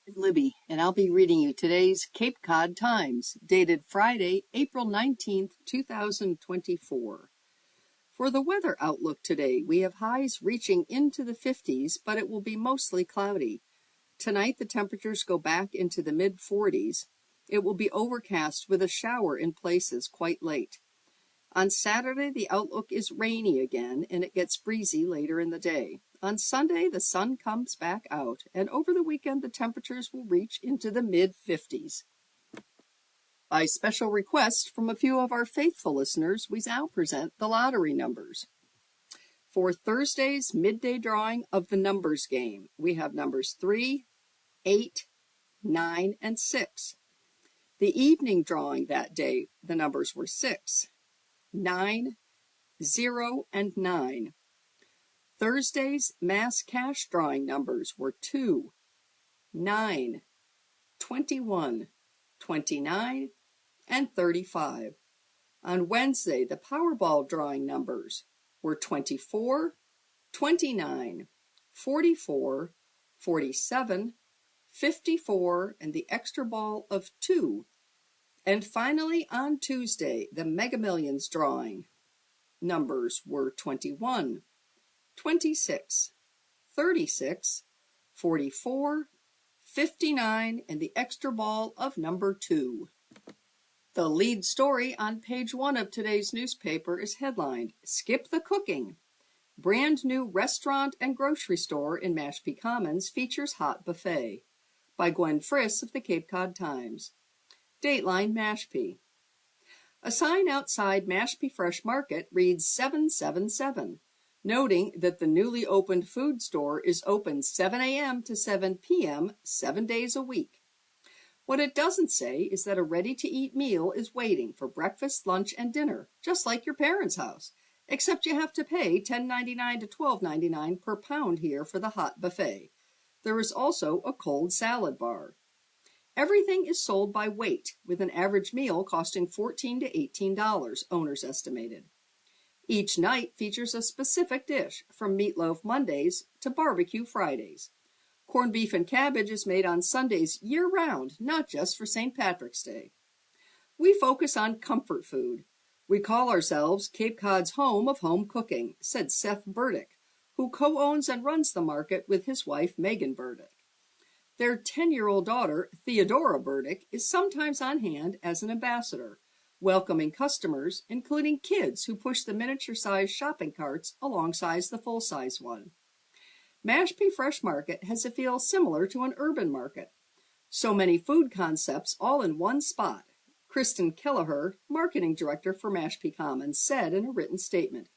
Libby, and I'll be reading you today's Cape Cod Times, dated Friday, April 19th, 2024. For the weather outlook today, we have highs reaching into the 50s, but it will be mostly cloudy. Tonight, the temperatures go back into the mid-40s. It will be overcast with a shower in places quite late. On Saturday, the outlook is rainy again, and it gets breezy later in the day. On Sunday, the sun comes back out, and over the weekend, the temperatures will reach into the mid-50s. By special request from a few of our faithful listeners, we now present the lottery numbers. For Thursday's midday drawing of the numbers game, we have numbers 3, 8, 9, and 6. The evening drawing that day, the numbers were 6, 9, 0, and 9. Thursday's mass cash drawing numbers were 2, 9, 21, 29, and 35. On Wednesday, the Powerball drawing numbers were 24, 29, 44, 47, 54, and the extra ball of 2. And finally, on Tuesday, the Mega Millions drawing numbers were 21, 26, 36, 44, 59, and the extra ball of number 2. The lead story on page 1 of today's newspaper is headlined, "Skip the Cooking. Brand new restaurant and grocery store in Mashpee Commons features hot buffet," by Gwen Friss of the Cape Cod Times. Dateline Mashpee. A sign outside Mashpee Fresh Market reads 777, noting that the newly opened food store is open 7 a.m. to 7 p.m. 7 days a week. What it doesn't say is that a ready-to-eat meal is waiting for breakfast, lunch, and dinner, just like your parents' house, except you have to pay $10.99 to $12.99 per pound here for the hot buffet. There is also a cold salad bar. Everything is sold by weight, with an average meal costing $14 to $18, owners estimated. Each night features a specific dish, from Meatloaf Mondays to Barbecue Fridays. Corned beef and cabbage is made on Sundays year-round, not just for St. Patrick's Day. We focus on comfort food. We call ourselves Cape Cod's home of home cooking, said Seth Burdick, who co-owns and runs the market with his wife, Megan Burdick. Their 10-year-old daughter, Theodora Burdick, is sometimes on hand as an ambassador, welcoming customers, including kids who push the miniature-sized shopping carts alongside the full-size one. Mashpee Fresh Market has a feel similar to an urban market. So many food concepts all in one spot, Kristen Kelleher, marketing director for Mashpee Commons, said in a written statement.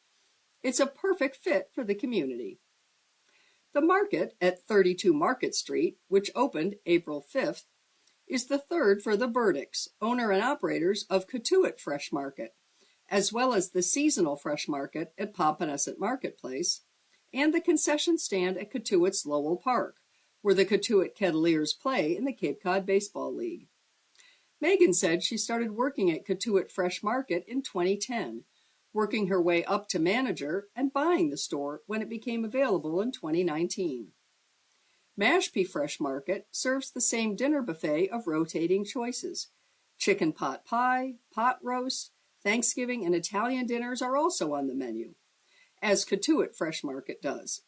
It's a perfect fit for the community. The market at 32 Market Street, which opened April 5th, is the third for the Burdicks, owner and operators of Cotuit Fresh Market, as well as the seasonal fresh market at Pompanesett Marketplace, and the concession stand at Cotuit's Lowell Park, where the Cotuit Kettleers play in the Cape Cod Baseball League. Megan said she started working at Cotuit Fresh Market in 2010, working her way up to manager and buying the store when it became available in 2019. Mashpee Fresh Market serves the same dinner buffet of rotating choices. Chicken pot pie, pot roast, Thanksgiving, and Italian dinners are also on the menu, as Cotuit Fresh Market does,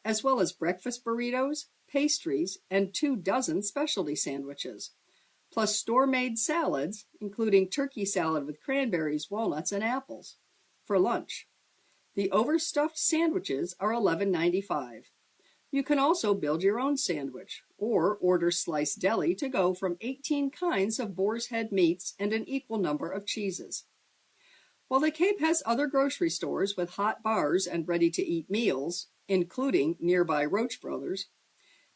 as well as breakfast burritos, pastries, and 24 specialty sandwiches, plus store-made salads, including turkey salad with cranberries, walnuts, and apples, for lunch. The overstuffed sandwiches are $11.95. You can also build your own sandwich, or order sliced deli to go from 18 kinds of boar's head meats and an equal number of cheeses. While the Cape has other grocery stores with hot bars and ready-to-eat meals, including nearby Roach Brothers,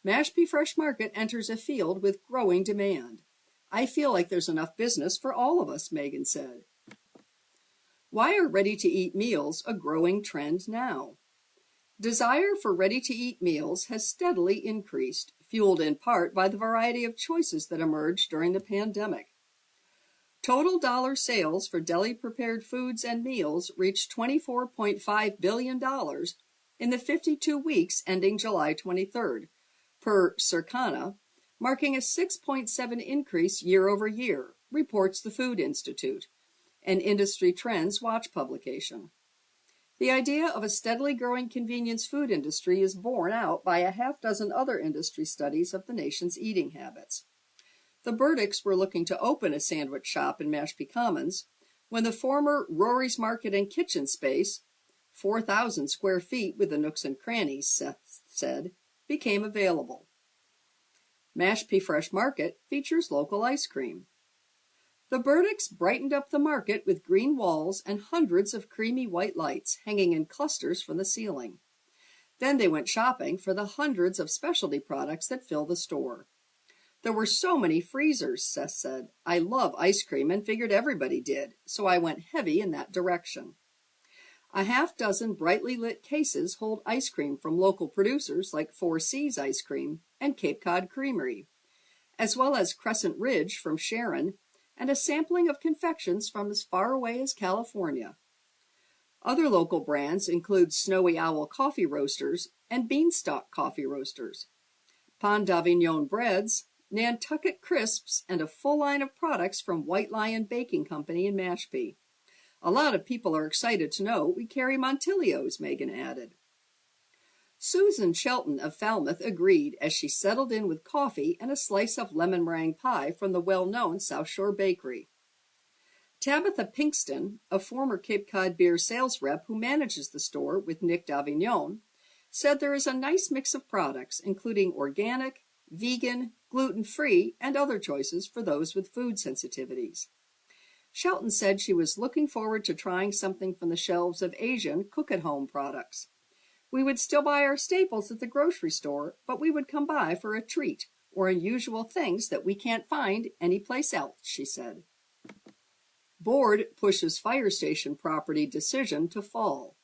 Mashpee Fresh Market enters a field with growing demand. I feel like there's enough business for all of us, Megan said. Why are ready-to-eat meals a growing trend now? Desire for ready-to-eat meals has steadily increased, fueled in part by the variety of choices that emerged during the pandemic. Total dollar sales for deli-prepared foods and meals reached $24.5 billion in the 52 weeks ending July 23rd, per Circana, marking a 6.7 increase year over year, reports the Food Institute, an Industry Trends Watch publication. The idea of a steadily growing convenience food industry is borne out by a half dozen other industry studies of the nation's eating habits. The Burdicks were looking to open a sandwich shop in Mashpee Commons when the former Rory's Market and Kitchen space, 4,000 square feet with the nooks and crannies, Seth said, became available. Mashpee Fresh Market features local ice cream. The Burdicks brightened up the market with green walls and hundreds of creamy white lights hanging in clusters from the ceiling. Then they went shopping for the hundreds of specialty products that fill the store. There were so many freezers, Seth said. I love ice cream and figured everybody did, so I went heavy in that direction. A half dozen brightly lit cases hold ice cream from local producers like Four Seas Ice Cream and Cape Cod Creamery, as well as Crescent Ridge from Sharon, and a sampling of confections from as far away as California. Other local brands include Snowy Owl Coffee Roasters and Beanstalk Coffee Roasters, Pond d'Avignon Breads, Nantucket Crisps, and a full line of products from White Lion Baking Company in Mashpee. A lot of people are excited to know we carry Montilios, Megan added. Susan Shelton of Falmouth agreed as she settled in with coffee and a slice of lemon meringue pie from the well-known South Shore Bakery. Tabitha Pinkston, a former Cape Cod beer sales rep who manages the store with Nick d'Avignon, said there is a nice mix of products, including organic, vegan, gluten-free, and other choices for those with food sensitivities. Shelton said she was looking forward to trying something from the shelves of Asian cook-at-home products. We would still buy our staples at the grocery store, but we would come by for a treat or unusual things that we can't find anyplace else, she said. Board pushes fire station property decision to fall.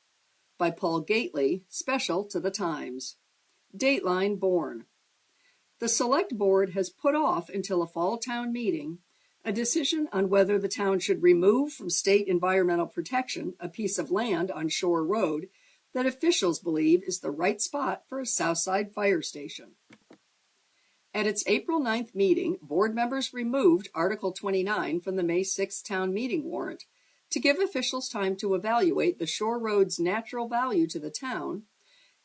By Paul Gately, special to the Times. Dateline Bourne. The Select Board has put off until a fall town meeting a decision on whether the town should remove from state environmental protection a piece of land on Shore Road that officials believe is the right spot for a Southside fire station. At its April 9th meeting, board members removed Article 29 from the May 6th town meeting warrant to give officials time to evaluate the Shore Road's natural value to the town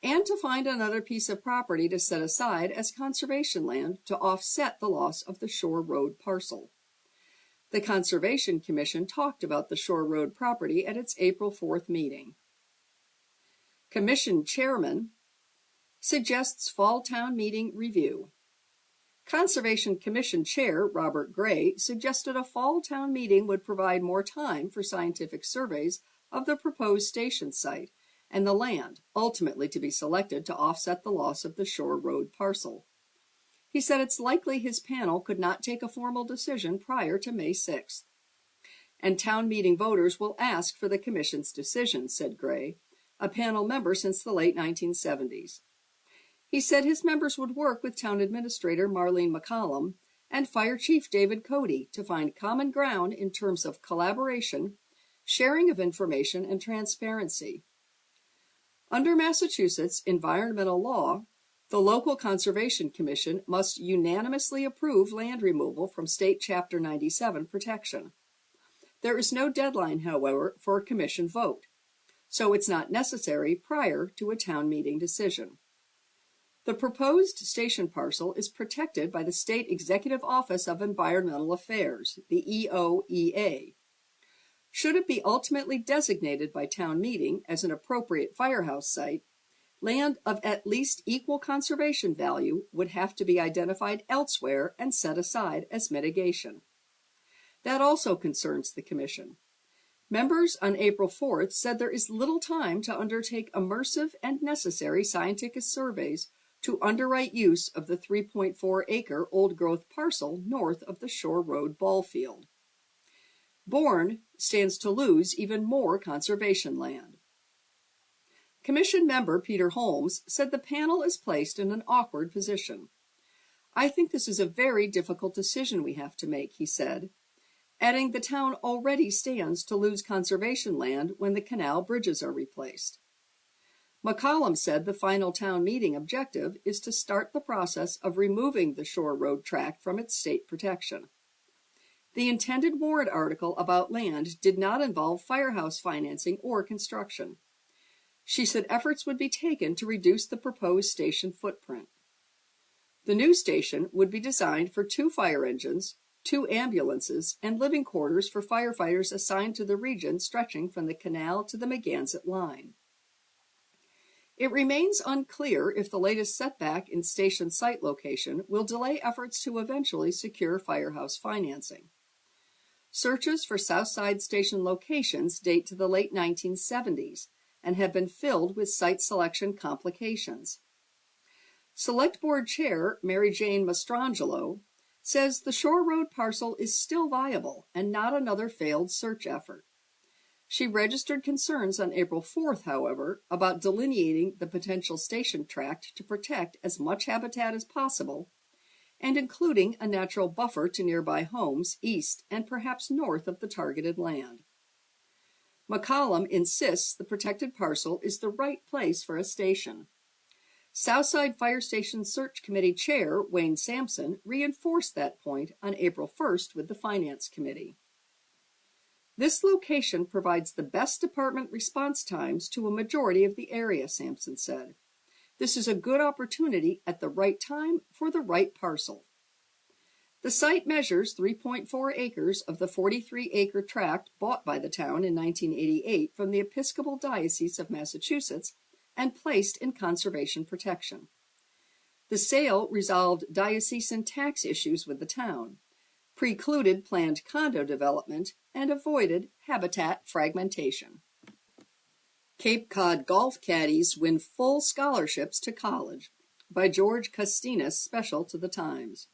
and to find another piece of property to set aside as conservation land to offset the loss of the Shore Road parcel. The Conservation Commission talked about the Shore Road property at its April 4th meeting. Commission Chairman suggests fall town meeting review. Conservation Commission Chair Robert Gray suggested a fall town meeting would provide more time for scientific surveys of the proposed station site and the land ultimately to be selected to offset the loss of the Shore Road parcel. He said it's likely his panel could not take a formal decision prior to May 6th. And town meeting voters will ask for the commission's decision, said Gray, a panel member since the late 1970s. He said his members would work with Town Administrator Marlene McCollum and Fire Chief David Cody to find common ground in terms of collaboration, sharing of information, and transparency. Under Massachusetts environmental law, the local Conservation Commission must unanimously approve land removal from State Chapter 97 protection. There is no deadline, however, for a commission vote, so it's not necessary prior to a town meeting decision. The proposed station parcel is protected by the State Executive Office of Environmental Affairs, the EOEA. Should it be ultimately designated by town meeting as an appropriate firehouse site, land of at least equal conservation value would have to be identified elsewhere and set aside as mitigation. That also concerns the Commission. Members on April 4th said there is little time to undertake immersive and necessary scientific surveys to underwrite use of the 3.4-acre old-growth parcel north of the Shore Road ball field. Bourne stands to lose even more conservation land. Commission member Peter Holmes said the panel is placed in an awkward position. I think this is a very difficult decision we have to make, he said, adding the town already stands to lose conservation land when the canal bridges are replaced. McCollum said the final town meeting objective is to start the process of removing the Shore Road tract from its state protection. The intended warrant article about land did not involve firehouse financing or construction. She said efforts would be taken to reduce the proposed station footprint. The new station would be designed for 2 fire engines, 2 ambulances, and living quarters for firefighters assigned to the region stretching from the canal to the Megansett line. It remains unclear if the latest setback in station site location will delay efforts to eventually secure firehouse financing. Searches for Southside Station locations date to the late 1970s and have been filled with site selection complications. Select Board Chair Mary Jane Mastrangelo says the Shore Road parcel is still viable and not another failed search effort. She registered concerns on April 4th, however, about delineating the potential station tract to protect as much habitat as possible and including a natural buffer to nearby homes east and perhaps north of the targeted land. McCollum insists the protected parcel is the right place for a station. Southside Fire Station Search Committee Chair Wayne Sampson reinforced that point on April 1st with the Finance Committee. This location provides the best department response times to a majority of the area, Sampson said. This is a good opportunity at the right time for the right parcel. The site measures 3.4 acres of the 43-acre tract bought by the town in 1988 from the Episcopal Diocese of Massachusetts and placed in conservation protection. The sale resolved diocesan tax issues with the town, precluded planned condo development, and avoided habitat fragmentation. Cape Cod golf caddies win full scholarships to college by George Costinas, special to the Times.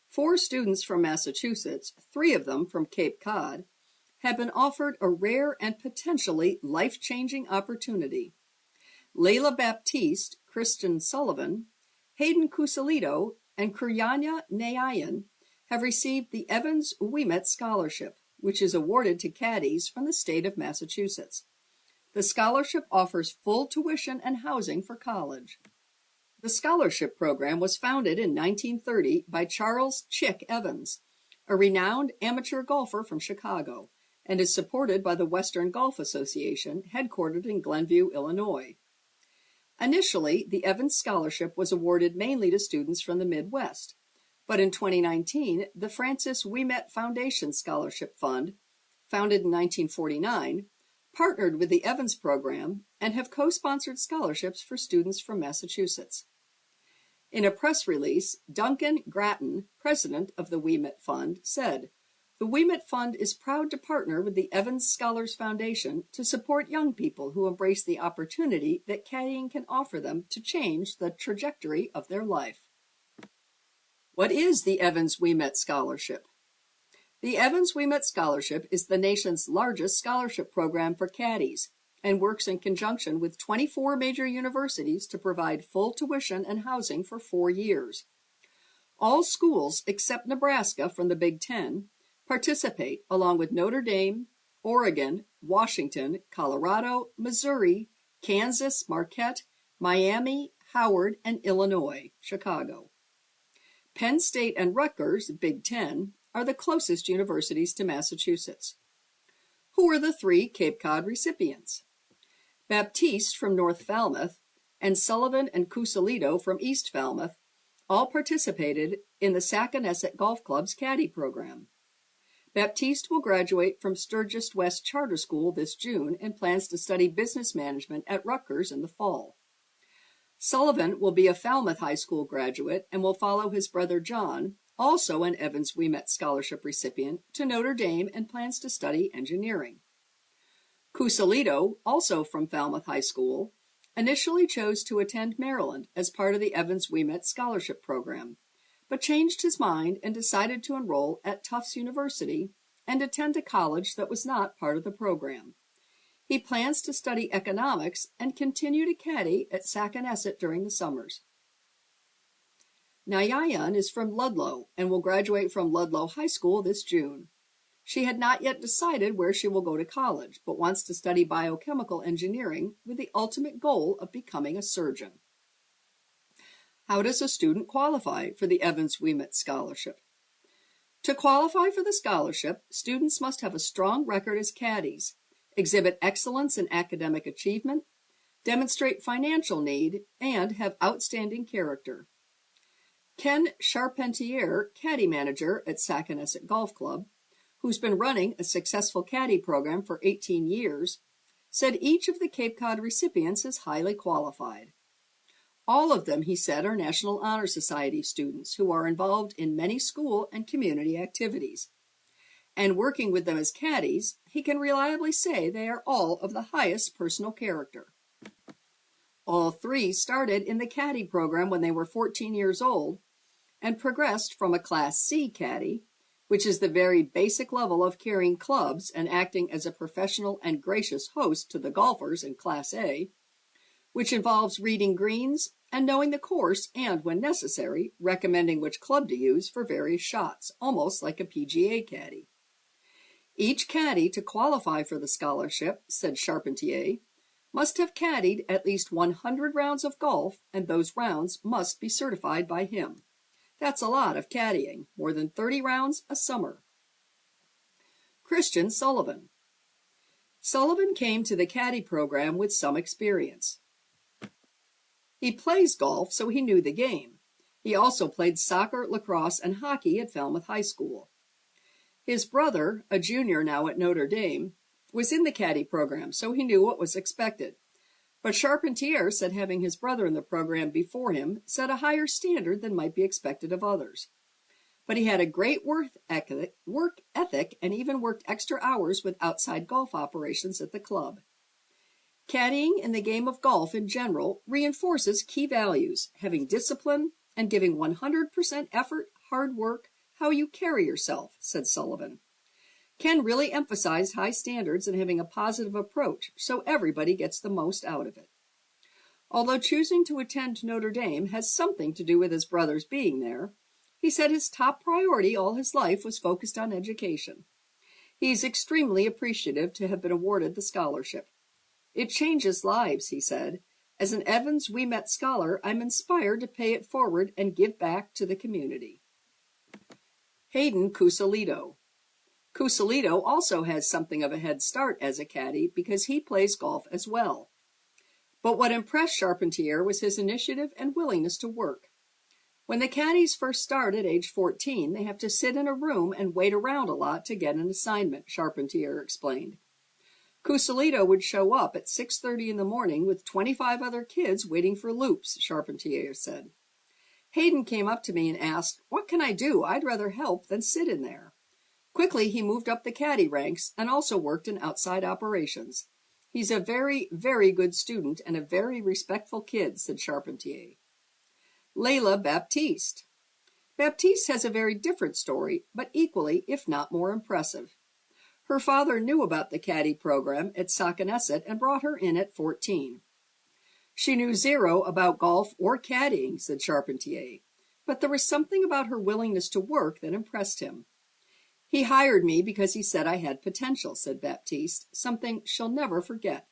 4 students from Massachusetts, 3 of them from Cape Cod, have been offered a rare and potentially life-changing opportunity. Layla Baptiste, Christian Sullivan, Hayden Cusalito, and Kuryanya Nayayan have received the Evans Ouimet Scholarship, which is awarded to caddies from the state of Massachusetts. The scholarship offers full tuition and housing for college. The scholarship program was founded in 1930 by Charles Chick Evans, a renowned amateur golfer from Chicago, and is supported by the Western Golf Association, headquartered in Glenview, Illinois. Initially, the Evans Scholarship was awarded mainly to students from the Midwest, but in 2019, the Francis Ouimet Foundation Scholarship Fund, founded in 1949, partnered with the Evans program and have co-sponsored scholarships for students from Massachusetts. In a press release, Duncan Grattan, president of the Ouimet Fund, said, "The Ouimet Fund is proud to partner with the Evans Scholars Foundation to support young people who embrace the opportunity that caddying can offer them to change the trajectory of their life." What is the Evans Ouimet Scholarship? The Evans Ouimet Scholarship is the nation's largest scholarship program for caddies and works in conjunction with 24 major universities to provide full tuition and housing for 4 years. All schools except Nebraska from the Big Ten participate, along with Notre Dame, Oregon, Washington, Colorado, Missouri, Kansas, Marquette, Miami, Howard, and Illinois, Chicago. Penn State and Rutgers, Big Ten, are the closest universities to Massachusetts. Who are the 3 Cape Cod recipients? Baptiste from North Falmouth and Sullivan and Cusalito from East Falmouth all participated in the Saconesset Golf Club's caddy program. Baptiste will graduate from Sturgis West Charter School this June and plans to study business management at Rutgers in the fall. Sullivan will be a Falmouth High School graduate and will follow his brother John, also an Evans Ouimet Scholarship recipient, to Notre Dame and plans to study engineering. Cusalito, also from Falmouth High School, initially chose to attend Maryland as part of the Evans Ouimet Scholarship Program, but changed his mind and decided to enroll at Tufts University and attend a college that was not part of the program. He plans to study economics and continue to caddy at Saconesset during the summers. Nayayan is from Ludlow and will graduate from Ludlow High School this June. She had not yet decided where she will go to college, but wants to study biochemical engineering with the ultimate goal of becoming a surgeon. How does a student qualify for the Evans Ouimet Scholarship? To qualify for the scholarship, students must have a strong record as caddies, exhibit excellence in academic achievement, demonstrate financial need, and have outstanding character. Ken Charpentier, caddy manager at Saconesset Golf Club, who's been running a successful caddy program for 18 years, said each of the Cape Cod recipients is highly qualified. All of them, he said, are National Honor Society students who are involved in many school and community activities. And working with them as caddies, he can reliably say they are all of the highest personal character. All three started in the caddy program when they were 14 years old and progressed from a Class C caddy, which is the very basic level of carrying clubs and acting as a professional and gracious host to the golfers in Class A, which involves reading greens and knowing the course and, when necessary, recommending which club to use for various shots, almost like a PGA caddy. Each caddy to qualify for the scholarship, said Charpentier, must have caddied at least 100 rounds of golf, and those rounds must be certified by him. That's a lot of caddying, more than 30 rounds a summer. Christian Sullivan. Sullivan came to the caddy program with some experience. He plays golf, so he knew the game. He also played soccer, lacrosse, and hockey at Falmouth High School. His brother, a junior now at Notre Dame, was in the caddy program, so he knew what was expected. But Charpentier said having his brother in the program before him set a higher standard than might be expected of others. But he had a great work ethic and even worked extra hours with outside golf operations at the club. Caddying in the game of golf in general reinforces key values, having discipline and giving 100% effort, hard work, how you carry yourself, said Sullivan. Ken really emphasized high standards and having a positive approach, so everybody gets the most out of it. Although choosing to attend Notre Dame has something to do with his brothers being there, he said his top priority all his life was focused on education. He's extremely appreciative to have been awarded the scholarship. It changes lives, he said. As an Evans Ouimet scholar, I'm inspired to pay it forward and give back to the community. Hayden Cusalito. Cusalito also has something of a head start as a caddy because he plays golf as well. But what impressed Charpentier was his initiative and willingness to work. When the caddies first start at age 14, they have to sit in a room and wait around a lot to get an assignment, Charpentier explained. Cusalito would show up at 6:30 in the morning with 25 other kids waiting for loops, Charpentier said. Hayden came up to me and asked, "What can I do? I'd rather help than sit in there." Quickly, he moved up the caddy ranks and also worked in outside operations. He's a very, very good student and a very respectful kid, said Charpentier. Layla Baptiste. Baptiste has a very different story, but equally, if not more impressive. Her father knew about the caddy program at Saconesset and brought her in at 14. She knew zero about golf or caddying, said Charpentier, but there was something about her willingness to work that impressed him. He hired me because he said I had potential, said Baptiste, something she'll never forget.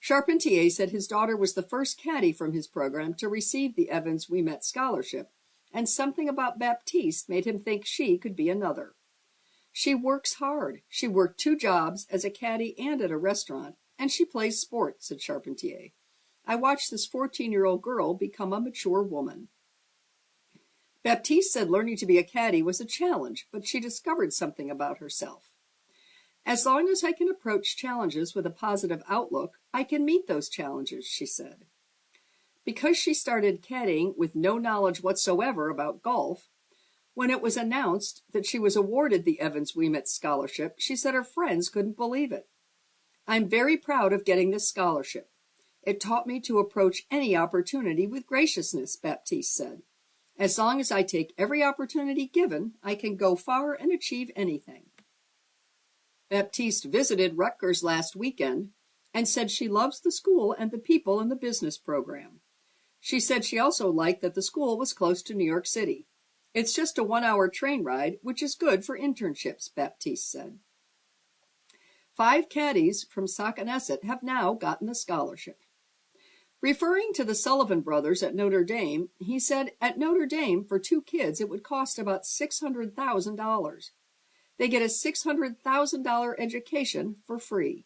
Charpentier said his daughter was the first caddy from his program to receive the Evans Ouimet Scholarship, and something about Baptiste made him think she could be another. She works hard. She worked 2 jobs as a caddy and at a restaurant, and she plays sport, said Charpentier. I watched this 14-year-old girl become a mature woman. Baptiste said learning to be a caddy was a challenge, but she discovered something about herself. As long as I can approach challenges with a positive outlook, I can meet those challenges, she said. Because she started caddying with no knowledge whatsoever about golf, when it was announced that she was awarded the Evans Ouimet Scholarship, she said her friends couldn't believe it. I'm very proud of getting this scholarship. It taught me to approach any opportunity with graciousness, Baptiste said. As long as I take every opportunity given, I can go far and achieve anything. Baptiste visited Rutgers last weekend and said she loves the school and the people in the business program. She said she also liked that the school was close to New York City. It's just a 1-hour train ride, which is good for internships, Baptiste said. 5 caddies from Sacanesset have now gotten the scholarship. Referring to the Sullivan brothers at Notre Dame, he said, at Notre Dame, for 2 kids, it would cost about $600,000. They get a $600,000 education for free.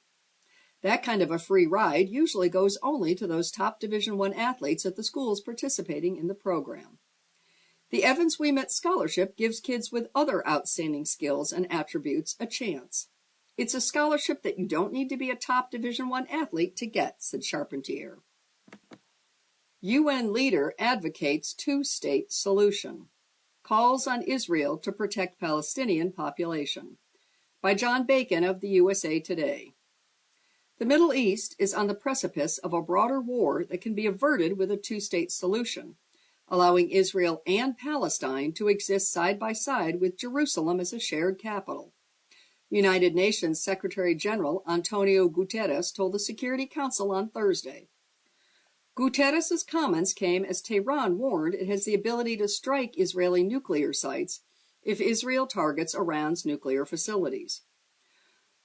That kind of a free ride usually goes only to those top Division I athletes at the schools participating in the program. The Evans Ouimet Scholarship gives kids with other outstanding skills and attributes a chance. It's a scholarship that you don't need to be a top Division I athlete to get, said Charpentier. UN leader advocates 2-state solution. Calls on Israel to protect Palestinian population. By John Bacon of the USA Today. The Middle East is on the precipice of a broader war that can be averted with a 2-state solution, allowing Israel and Palestine to exist side by side with Jerusalem as a shared capital. United Nations Secretary General Antonio Guterres told the Security Council on Thursday. Guterres' comments came as Tehran warned it has the ability to strike Israeli nuclear sites if Israel targets Iran's nuclear facilities.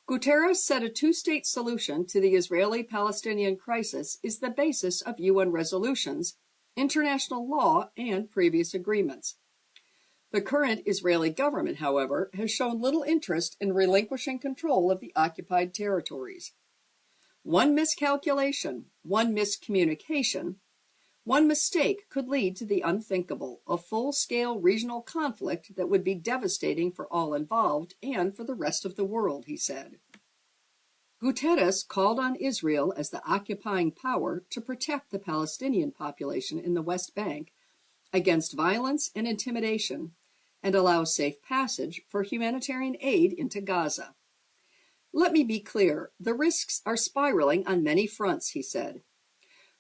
Guterres said a 2-state solution to the Israeli-Palestinian crisis is the basis of UN resolutions, international law, and previous agreements. The current Israeli government, however, has shown little interest in relinquishing control of the occupied territories. One miscalculation, one miscommunication, one mistake could lead to the unthinkable, a full-scale regional conflict that would be devastating for all involved and for the rest of the world, he said. Guterres called on Israel as the occupying power to protect the Palestinian population in the West Bank against violence and intimidation and allow safe passage for humanitarian aid into Gaza. Let me be clear, the risks are spiraling on many fronts, he said.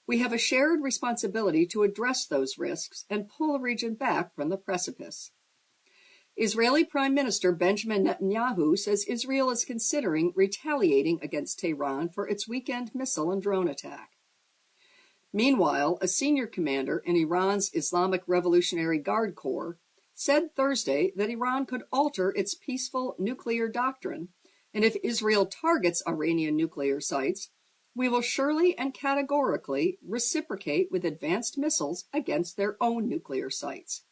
We have a shared responsibility to address those risks and pull the region back from the precipice. Israeli Prime Minister Benjamin Netanyahu says Israel is considering retaliating against Tehran for its weekend missile and drone attack. Meanwhile, a senior commander in Iran's Islamic Revolutionary Guard Corps said Thursday that Iran could alter its peaceful nuclear doctrine, and if Israel targets Iranian nuclear sites, we will surely and categorically reciprocate with advanced missiles against their own nuclear sites.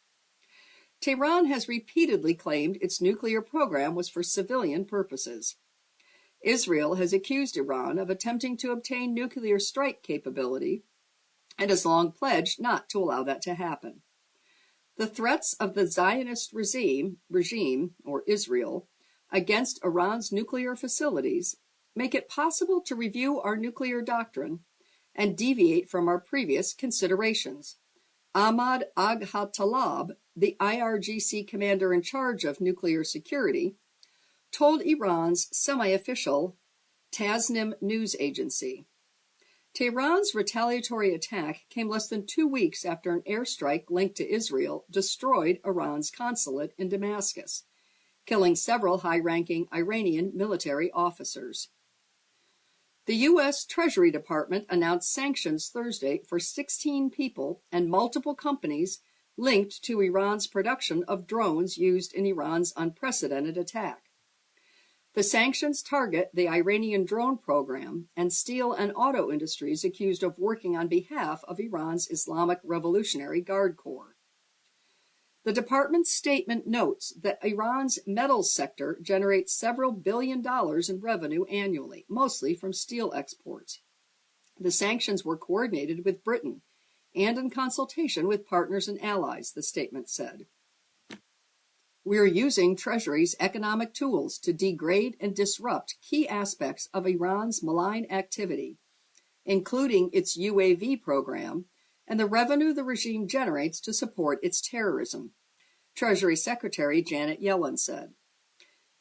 Tehran has repeatedly claimed its nuclear program was for civilian purposes. Israel has accused Iran of attempting to obtain nuclear strike capability and has long pledged not to allow that to happen. The threats of the Zionist regime, or Israel, against Iran's nuclear facilities make it possible to review our nuclear doctrine and deviate from our previous considerations. Ahmad Agha-Talab, the IRGC commander in charge of nuclear security, told Iran's semi-official Tasnim news agency. Tehran's retaliatory attack came less than 2 weeks after an airstrike linked to Israel destroyed Iran's consulate in Damascus, killing several high-ranking Iranian military officers. The U.S. Treasury Department announced sanctions Thursday for 16 people and multiple companies linked to Iran's production of drones used in Iran's unprecedented attack. The sanctions target the Iranian drone program and steel and auto industries accused of working on behalf of Iran's Islamic Revolutionary Guard Corps. The department's statement notes that Iran's metals sector generates several $billion in revenue annually, mostly from steel exports. The sanctions were coordinated with Britain and in consultation with partners and allies, the statement said. We're using Treasury's economic tools to degrade and disrupt key aspects of Iran's malign activity, including its UAV program and the revenue the regime generates to support its terrorism, Treasury Secretary Janet Yellen said.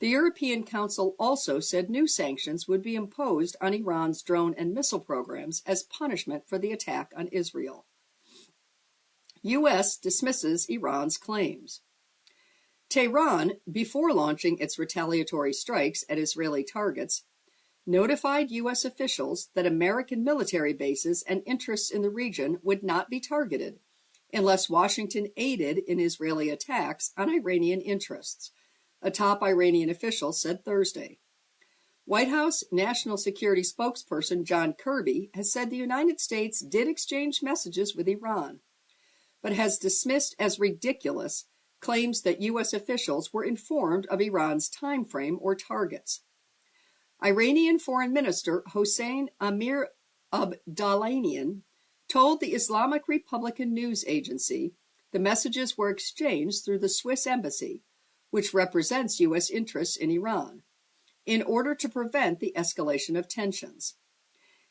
The European Council also said new sanctions would be imposed on Iran's drone and missile programs as punishment for the attack on Israel. U.S. dismisses Iran's claims. Tehran, before launching its retaliatory strikes at Israeli targets, notified U.S. officials that American military bases and interests in the region would not be targeted, unless Washington aided in Israeli attacks on Iranian interests, a top Iranian official said Thursday. White House National Security spokesperson John Kirby has said the United States did exchange messages with Iran, but has dismissed as ridiculous claims that U.S. officials were informed of Iran's timeframe or targets. Iranian Foreign Minister Hossein Amir Abdollahian told the Islamic Republican news agency the messages were exchanged through the Swiss embassy, which represents U.S. interests in Iran, in order to prevent the escalation of tensions.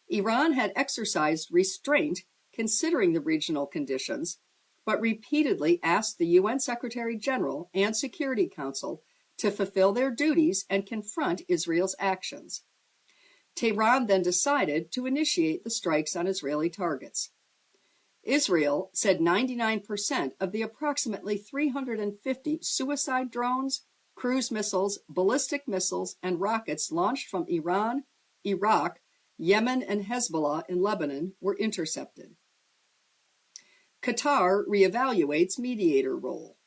Iran had exercised restraint considering the regional conditions, but repeatedly asked the UN Secretary General and Security Council to fulfill their duties and confront Israel's actions. Tehran then decided to initiate the strikes on Israeli targets. Israel said 99% of the approximately 350 suicide drones, cruise missiles, ballistic missiles, and rockets launched from Iran, Iraq, Yemen, and Hezbollah in Lebanon were intercepted. Qatar reevaluates mediator role.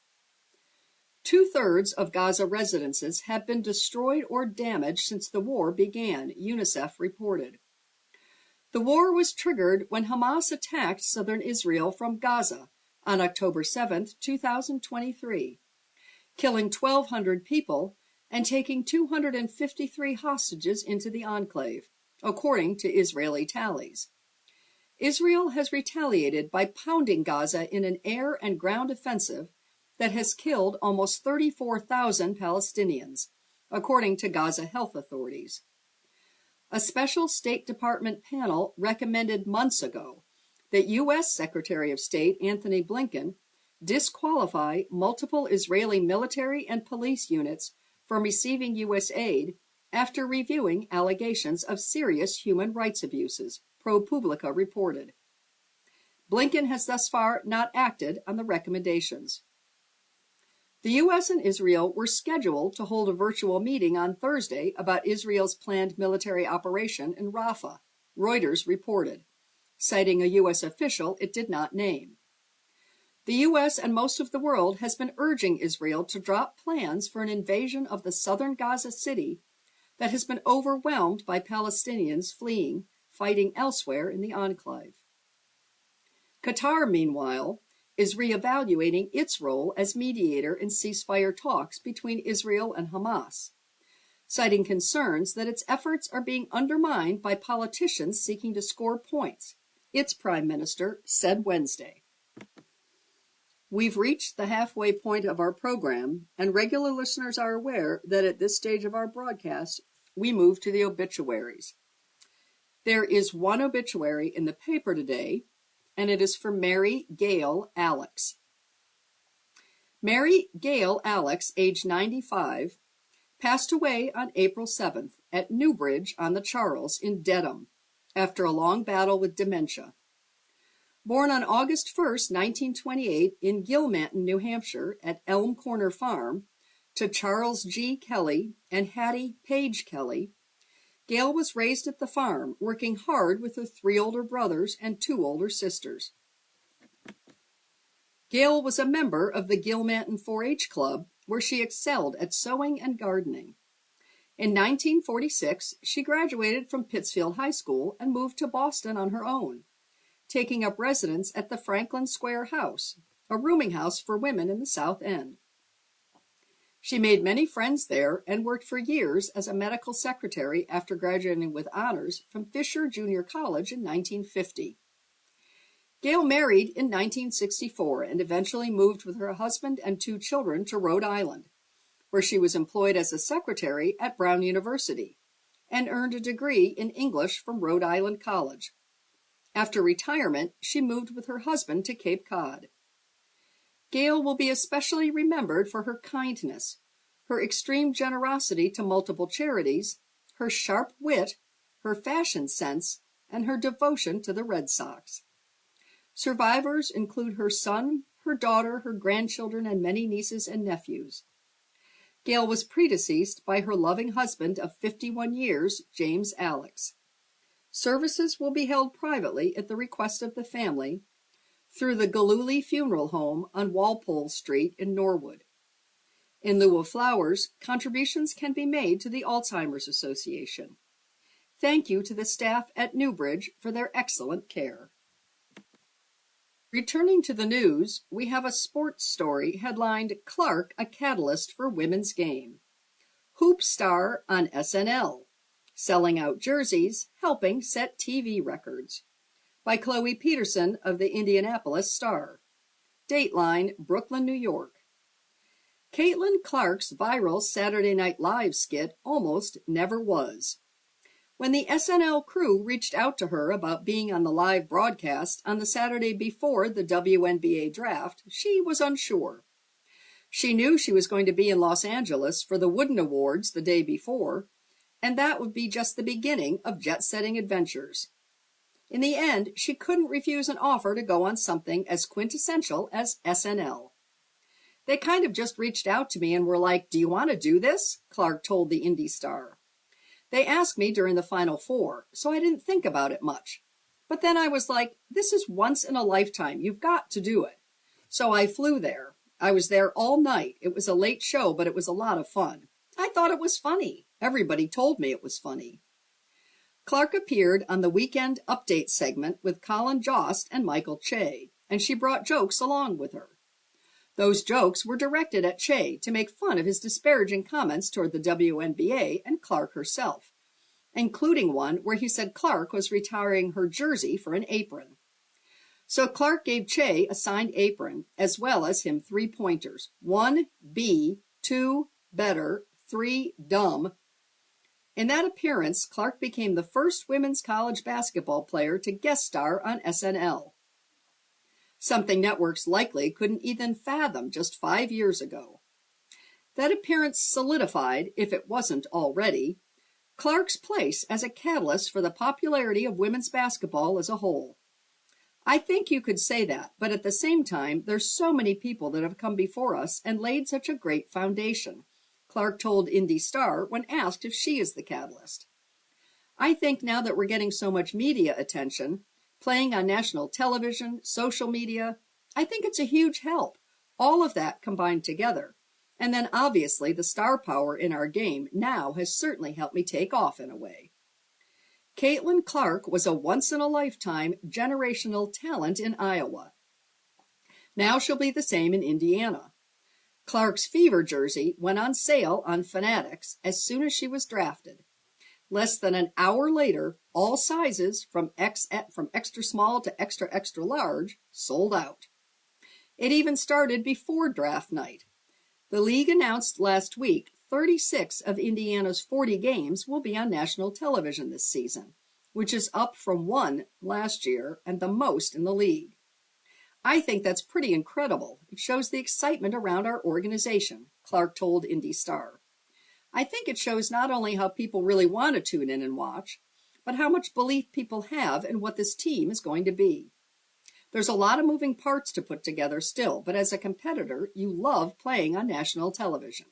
2/3 of Gaza residences have been destroyed or damaged since the war began, UNICEF reported. The war was triggered when Hamas attacked southern Israel from Gaza on October 7, 2023, killing 1,200 people and taking 253 hostages into the enclave, according to Israeli tallies. Israel has retaliated by pounding Gaza in an air and ground offensive that has killed almost 34,000 Palestinians, according to Gaza health authorities. A special State Department panel recommended months ago that U.S. Secretary of State Anthony Blinken disqualify multiple Israeli military and police units from receiving U.S. aid after reviewing allegations of serious human rights abuses, ProPublica reported. Blinken has thus far not acted on the recommendations. The U.S. and Israel were scheduled to hold a virtual meeting on Thursday about Israel's planned military operation in Rafah, Reuters reported, citing a U.S. official it did not name. The U.S. and most of the world has been urging Israel to drop plans for an invasion of the southern Gaza city that has been overwhelmed by Palestinians fleeing, fighting elsewhere in the enclave. Qatar, meanwhile, is reevaluating its role as mediator in ceasefire talks between Israel and Hamas, citing concerns that its efforts are being undermined by politicians seeking to score points, its prime minister said Wednesday. We've reached the halfway point of our program, and regular listeners are aware that at this stage of our broadcast, we move to the obituaries. There is one obituary in the paper today, and it is for Mary Gail Alex. Mary Gail Alex, age 95, passed away on April 7th at Newbridge on the Charles in Dedham after a long battle with dementia. Born on August 1st, 1928 in Gilmanton, New Hampshire at Elm Corner Farm to Charles G. Kelly and Hattie Page Kelly, Gail was raised at the farm, working hard with her 3 older brothers and 2 older sisters. Gail was a member of the Gilmanton 4-H Club, where she excelled at sewing and gardening. In 1946, she graduated from Pittsfield High School and moved to Boston on her own, taking up residence at the Franklin Square House, a rooming house for women in the South End. She made many friends there and worked for years as a medical secretary after graduating with honors from Fisher Junior College in 1950. Gail married in 1964 and eventually moved with her husband and 2 children to Rhode Island, where she was employed as a secretary at Brown University and earned a degree in English from Rhode Island College. After retirement, she moved with her husband to Cape Cod. Gail will be especially remembered for her kindness, her extreme generosity to multiple charities, her sharp wit, her fashion sense, and her devotion to the Red Sox. Survivors include her son, her daughter, her grandchildren, and many nieces and nephews. Gail was predeceased by her loving husband of 51 years, James Alex. Services will be held privately at the request of the family, through the Galooly Funeral Home on Walpole Street in Norwood. In lieu of flowers, contributions can be made to the Alzheimer's Association. Thank you to the staff at Newbridge for their excellent care. Returning to the news, we have a sports story headlined "Clark, a Catalyst for Women's Game." Hoop star on SNL. Selling out jerseys, helping set TV records. By Chloe Peterson of the Indianapolis Star. Dateline, Brooklyn, New York. Caitlin Clark's viral Saturday Night Live skit almost never was. When the SNL crew reached out to her about being on the live broadcast on the Saturday before the WNBA draft, she was unsure. She knew she was going to be in Los Angeles for the Wooden Awards the day before, and that would be just the beginning of jet-setting adventures. In the end, she couldn't refuse an offer to go on something as quintessential as SNL. They kind of just reached out to me and were like, "Do you want to do this?" Clark told the Indy Star. They asked me during the Final Four, so I didn't think about it much. But then I was like, this is once in a lifetime. You've got to do it. So I flew there. I was there all night. It was a late show, but it was a lot of fun. I thought it was funny. Everybody told me it was funny. Clark appeared on the Weekend Update segment with Colin Jost and Michael Che, and she brought jokes along with her. Those jokes were directed at Che to make fun of his disparaging comments toward the WNBA and Clark herself, including one where he said Clark was retiring her jersey for an apron. So Clark gave Che a signed apron, as well as him 3 pointers. 1, B, 2, better, 3, dumb. In that appearance, Clark became the first women's college basketball player to guest star on SNL. Something networks likely couldn't even fathom just 5 years ago. That appearance solidified, if it wasn't already, Clark's place as a catalyst for the popularity of women's basketball as a whole. I think you could say that, but at the same time, there's so many people that have come before us and laid such a great foundation, Clark told Indy Star when asked if she is the catalyst. I think now that we're getting so much media attention, playing on national television, social media, I think it's a huge help. All of that combined together. And then obviously the star power in our game now has certainly helped me take off in a way. Caitlin Clark was a once-in-a-lifetime generational talent in Iowa. Now she'll be the same in Indiana. Clark's Fever jersey went on sale on Fanatics as soon as she was drafted. Less than an hour later, all sizes from extra small to extra extra large sold out. It even started before draft night. The league announced last week 36 of Indiana's 40 games will be on national television this season, which is up from 1 last year and the most in the league. I think that's pretty incredible. It shows the excitement around our organization, Clark told Indy Star. I think it shows not only how people really want to tune in and watch, but how much belief people have in what this team is going to be. There's a lot of moving parts to put together still, but as a competitor, you love playing on national television.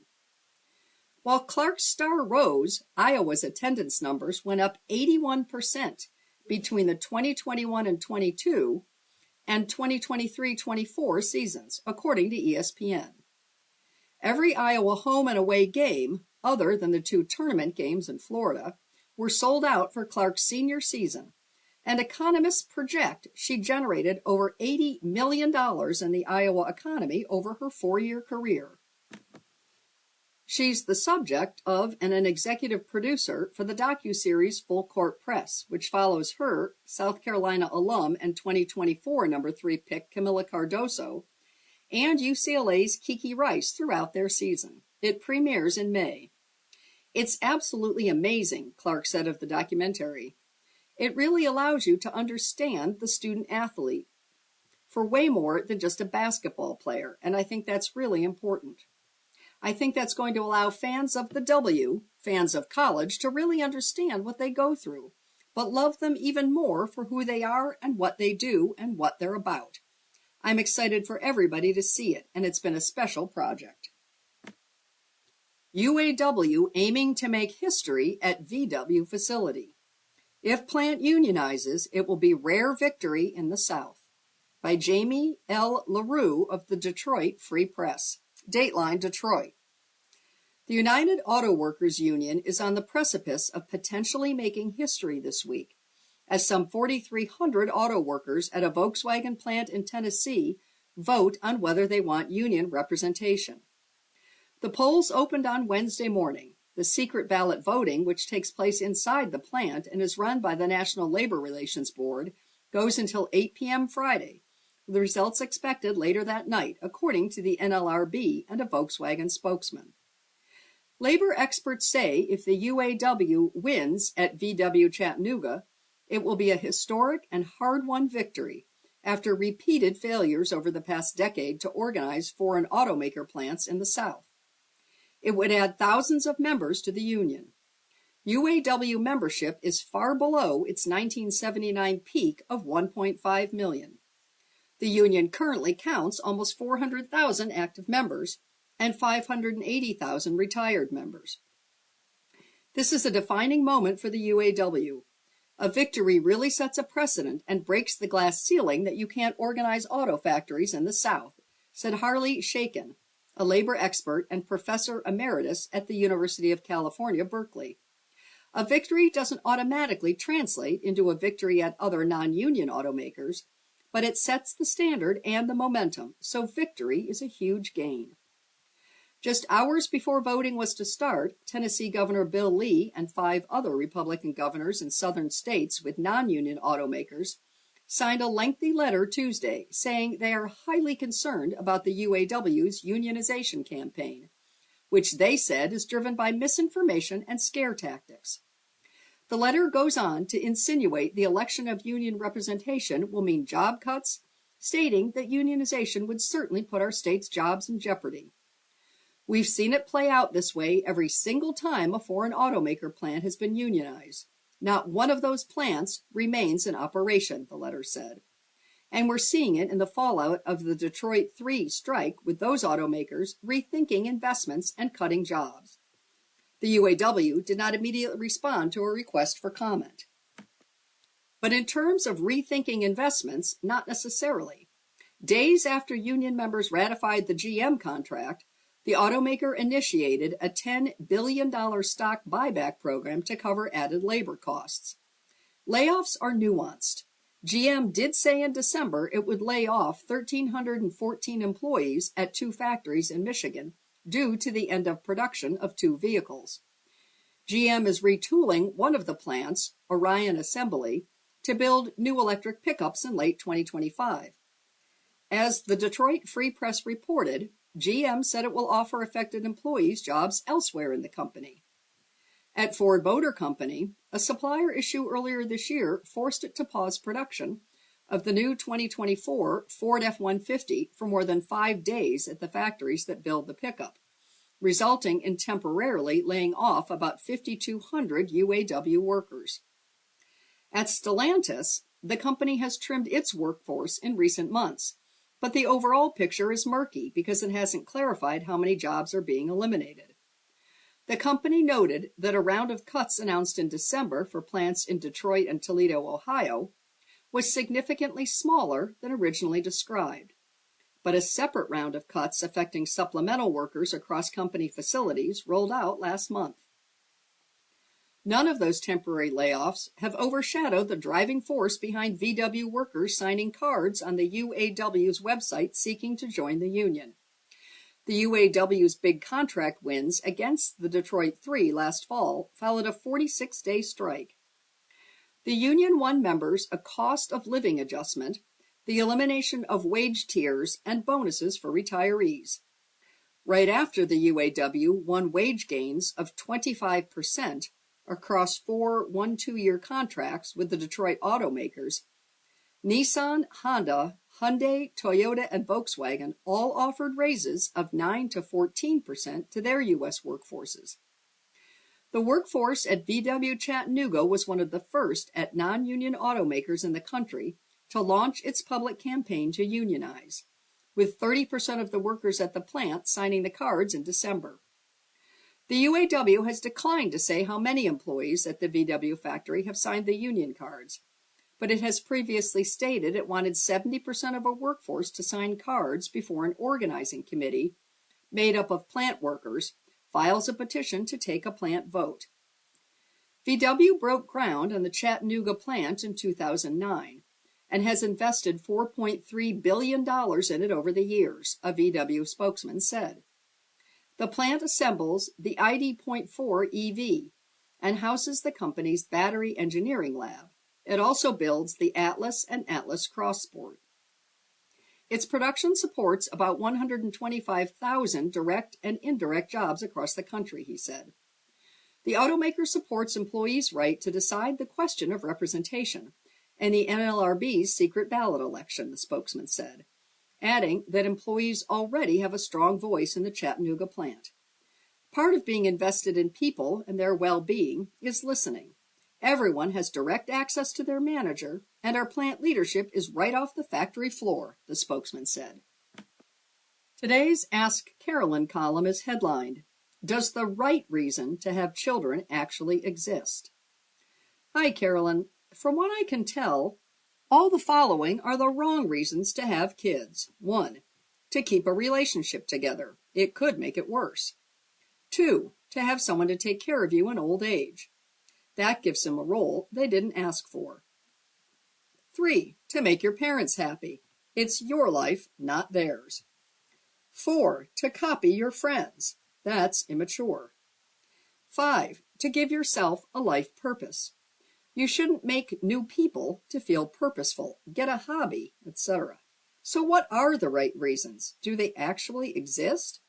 While Clark's star rose, Iowa's attendance numbers went up 81% between the 2021 and 22 and 2023-24 seasons, according to ESPN. Every Iowa home and away game, other than the 2 tournament games in Florida, were sold out for Clark's senior season, and economists project she generated over $80 million in the Iowa economy over her 4-year career. She's the subject of and an executive producer for the docuseries Full Court Press, which follows her, South Carolina alum and 2024 number 3 pick Camila Cardoso, and UCLA's Kiki Rice throughout their season. It premieres in May. It's absolutely amazing, Clark said of the documentary. It really allows you to understand the student athlete for way more than just a basketball player, and I think that's really important. I think that's going to allow fans of the W, fans of college, to really understand what they go through, but love them even more for who they are and what they do and what they're about. I'm excited for everybody to see it, and it's been a special project. UAW aiming to make history at VW facility. If plant unionizes, it will be rare victory in the South. by Jamie L. LaRue of the Detroit Free Press. Dateline, Detroit. The United Auto Workers Union is on the precipice of potentially making history this week, as some 4,300 auto workers at a Volkswagen plant in Tennessee vote on whether they want union representation. The polls opened on Wednesday morning. The secret ballot voting, which takes place inside the plant and is run by the National Labor Relations Board, goes until 8 p.m. Friday, with the results expected later that night, according to the NLRB and a Volkswagen spokesman. Labor experts say if the UAW wins at VW Chattanooga, it will be a historic and hard-won victory after repeated failures over the past decade to organize foreign automaker plants in the South. It would add thousands of members to the union. UAW membership is far below its 1979 peak of 1.5 million. The union currently counts almost 400,000 active members and 580,000 retired members. This is a defining moment for the UAW. A victory really sets a precedent and breaks the glass ceiling that you can't organize auto factories in the South, said Harley Shaken, a labor expert and professor emeritus at the University of California, Berkeley. A victory doesn't automatically translate into a victory at other non-union automakers, but it sets the standard and the momentum, so victory is a huge gain. Just hours before voting was to start, Tennessee Governor Bill Lee and 5 other Republican governors in southern states with non-union automakers signed a lengthy letter Tuesday saying they are highly concerned about the UAW's unionization campaign, which they said is driven by misinformation and scare tactics. The letter goes on to insinuate the election of union representation will mean job cuts, stating that unionization would certainly put our state's jobs in jeopardy. We've seen it play out this way every single time a foreign automaker plant has been unionized. Not one of those plants remains in operation, the letter said. And we're seeing it in the fallout of the Detroit 3 strike, with those automakers rethinking investments and cutting jobs. The UAW did not immediately respond to a request for comment. But in terms of rethinking investments, not necessarily. Days after union members ratified the GM contract, the automaker initiated a $10 billion stock buyback program to cover added labor costs. Layoffs are nuanced. GM did say in December it would lay off 1,314 employees at 2 factories in Michigan due to the end of production of 2 vehicles. GM is retooling one of the plants, Orion Assembly, to build new electric pickups in late 2025. As the Detroit Free Press reported, GM said it will offer affected employees jobs elsewhere in the company. At Ford Motor Company, a supplier issue earlier this year forced it to pause production of the new 2024 Ford F-150 for more than 5 days at the factories that build the pickup, resulting in temporarily laying off about 5,200 UAW workers. At Stellantis, the company has trimmed its workforce in recent months, but the overall picture is murky because it hasn't clarified how many jobs are being eliminated. The company noted that a round of cuts announced in December for plants in Detroit and Toledo, Ohio, was significantly smaller than originally described. But a separate round of cuts affecting supplemental workers across company facilities rolled out last month. None of those temporary layoffs have overshadowed the driving force behind VW workers signing cards on the UAW's website seeking to join the union. The UAW's big contract wins against the Detroit 3 last fall followed a 46-day strike. The union won members a cost of living adjustment, the elimination of wage tiers, and bonuses for retirees. Right after the UAW won wage gains of 25%, across 4 1-2-year contracts with the Detroit automakers, Nissan, Honda, Hyundai, Toyota, and Volkswagen all offered raises of 9 to 14% to their U.S. workforces. The workforce at VW Chattanooga was one of the first at non-union automakers in the country to launch its public campaign to unionize, with 30% of the workers at the plant signing the cards in December. The UAW has declined to say how many employees at the VW factory have signed the union cards, but it has previously stated it wanted 70% of a workforce to sign cards before an organizing committee made up of plant workers files a petition to take a plant vote. VW broke ground on the Chattanooga plant in 2009 and has invested $4.3 billion in it over the years, a VW spokesman said. The plant assembles the ID.4 EV and houses the company's battery engineering lab. It also builds the Atlas and Atlas Cross Sport. Its production supports about 125,000 direct and indirect jobs across the country, he said. The automaker supports employees' right to decide the question of representation and the NLRB's secret ballot election, the spokesman said, adding that employees already have a strong voice in the Chattanooga plant. Part of being invested in people and their well-being is listening. Everyone has direct access to their manager, and our plant leadership is right off the factory floor, the spokesman said. Today's Ask Carolyn column is headlined, "Does the right reason to have children actually exist?" Hi, Carolyn. From what I can tell, all the following are the wrong reasons to have kids. 1. To keep a relationship together. It could make it worse. 2. To have someone to take care of you in old age. That gives them a role they didn't ask for. 3. To make your parents happy. It's your life, not theirs. 4. To copy your friends. That's immature. 5. To give yourself a life purpose. You shouldn't make new people to feel purposeful, get a hobby, etc. So what are the right reasons? Do they actually exist?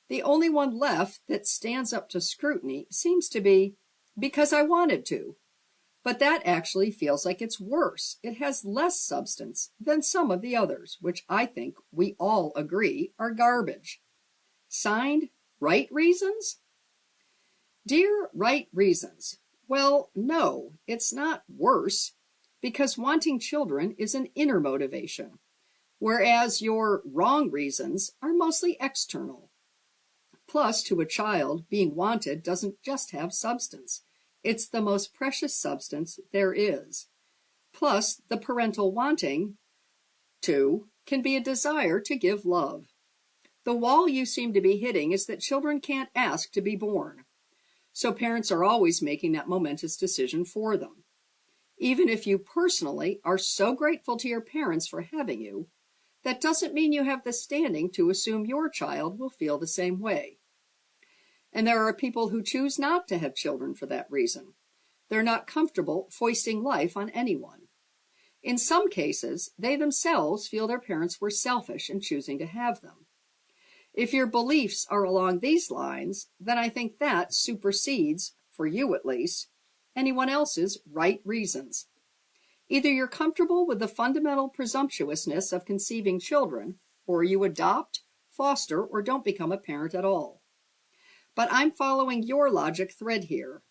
The only one left that stands up to scrutiny seems to be because I wanted to. But that actually feels like it's worse. It has less substance than some of the others, which I think we all agree are garbage. Signed, Right Reasons? Dear Right Reasons, well, no, it's not worse, because wanting children is an inner motivation, whereas your wrong reasons are mostly external. Plus, to a child, being wanted doesn't just have substance. It's the most precious substance there is. Plus, the parental wanting to can be a desire to give love. The wall you seem to be hitting is that children can't ask to be born. So parents are always making that momentous decision for them. Even if you personally are so grateful to your parents for having you, that doesn't mean you have the standing to assume your child will feel the same way. And there are people who choose not to have children for that reason. They're not comfortable foisting life on anyone. In some cases, they themselves feel their parents were selfish in choosing to have them. If your beliefs are along these lines, then I think that supersedes, for you at least, anyone else's right reasons. Either you're comfortable with the fundamental presumptuousness of conceiving children, or you adopt, foster, or don't become a parent at all. But I'm following your logic thread here.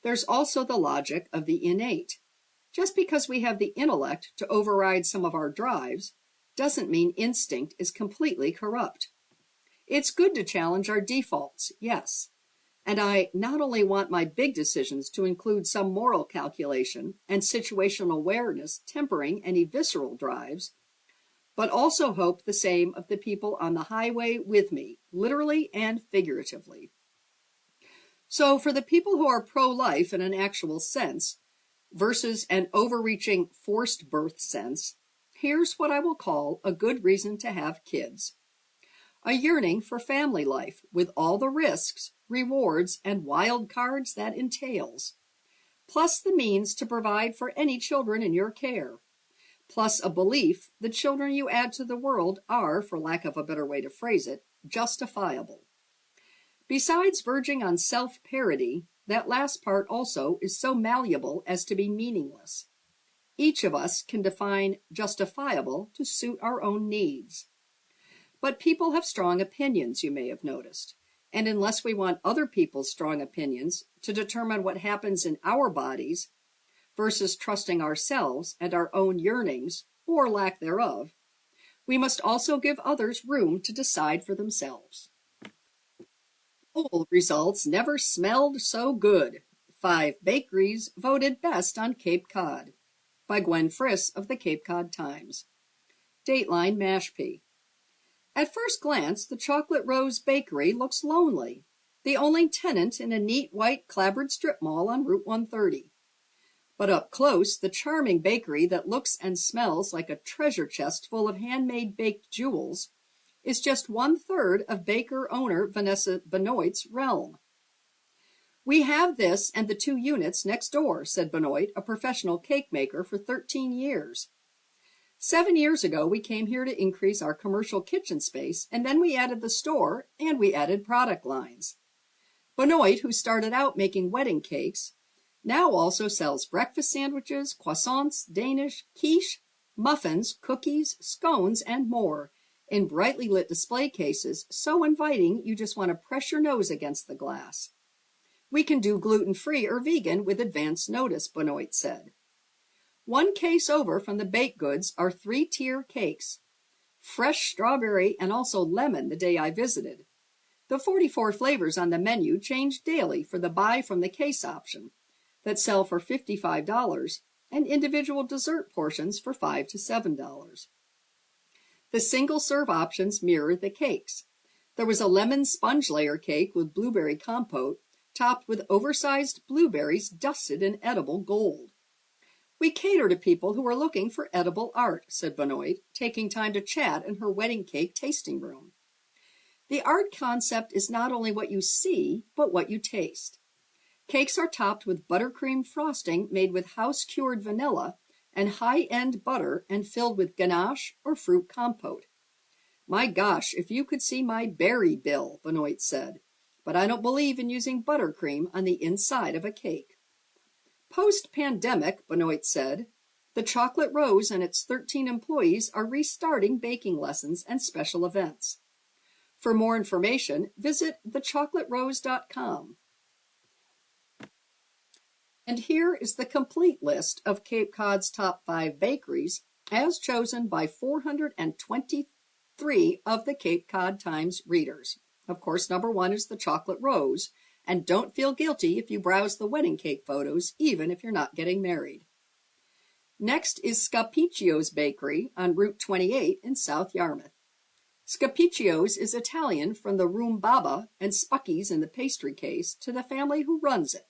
There's also the logic of the innate. Just because we have the intellect to override some of our drives doesn't mean instinct is completely corrupt. It's good to challenge our defaults, yes. And I not only want my big decisions to include some moral calculation and situational awareness tempering any visceral drives, but also hope the same of the people on the highway with me, literally and figuratively. So for the people who are pro-life in an actual sense versus an overreaching forced birth sense, here's what I will call a good reason to have kids. A yearning for family life with all the risks, rewards, and wild cards that entails, plus the means to provide for any children in your care, plus a belief the children you add to the world are, for lack of a better way to phrase it, justifiable. Besides verging on self-parody, that last part also is so malleable as to be meaningless. Each of us can define justifiable to suit our own needs. But people have strong opinions, you may have noticed. And unless we want other people's strong opinions to determine what happens in our bodies versus trusting ourselves and our own yearnings, or lack thereof, we must also give others room to decide for themselves. Poll results never smelled so good. 5 bakeries voted best on Cape Cod. by Gwen Friss of the Cape Cod Times. Dateline Mashpee. At first glance, the Chocolate Rose Bakery looks lonely, the only tenant in a neat white clapboard strip mall on Route 130. But up close, the charming bakery that looks and smells like a treasure chest full of handmade baked jewels is just 1/3 of baker-owner Vanessa Benoit's realm. "We have this and the 2 units next door," said Benoit, a professional cake maker for 13 years. "7 years ago, we came here to increase our commercial kitchen space, and then we added the store and we added product lines." Benoit, who started out making wedding cakes, now also sells breakfast sandwiches, croissants, Danish, quiche, muffins, cookies, scones, and more in brightly lit display cases so inviting you just want to press your nose against the glass. "We can do gluten-free or vegan with advance notice," Benoit said. 1 case over from the baked goods are 3-tier cakes, fresh strawberry and also lemon the day I visited. The 44 flavors on the menu change daily for the buy from the case option that sell for $55 and individual dessert portions for $5 to $7. The single-serve options mirror the cakes. There was a lemon sponge layer cake with blueberry compote topped with oversized blueberries dusted in edible gold. "We cater to people who are looking for edible art," said Benoit, taking time to chat in her wedding cake tasting room. "The art concept is not only what you see, but what you taste. Cakes are topped with buttercream frosting made with house-cured vanilla and high-end butter and filled with ganache or fruit compote. My gosh, if you could see my berry bill," Benoit said, "but I don't believe in using buttercream on the inside of a cake." Post-pandemic, Benoit said, the Chocolate Rose and its 13 employees are restarting baking lessons and special events. For more information, visit thechocolaterose.com. And here is the complete list of Cape Cod's top 5 bakeries, as chosen by 423 of the Cape Cod Times readers. Of course, number 1 is the Chocolate Rose, and don't feel guilty if you browse the wedding cake photos, even if you're not getting married. Next is Scapiccio's Bakery on Route 28 in South Yarmouth. Scapiccio's is Italian from the rhumbaba and spuckies in the pastry case to the family who runs it.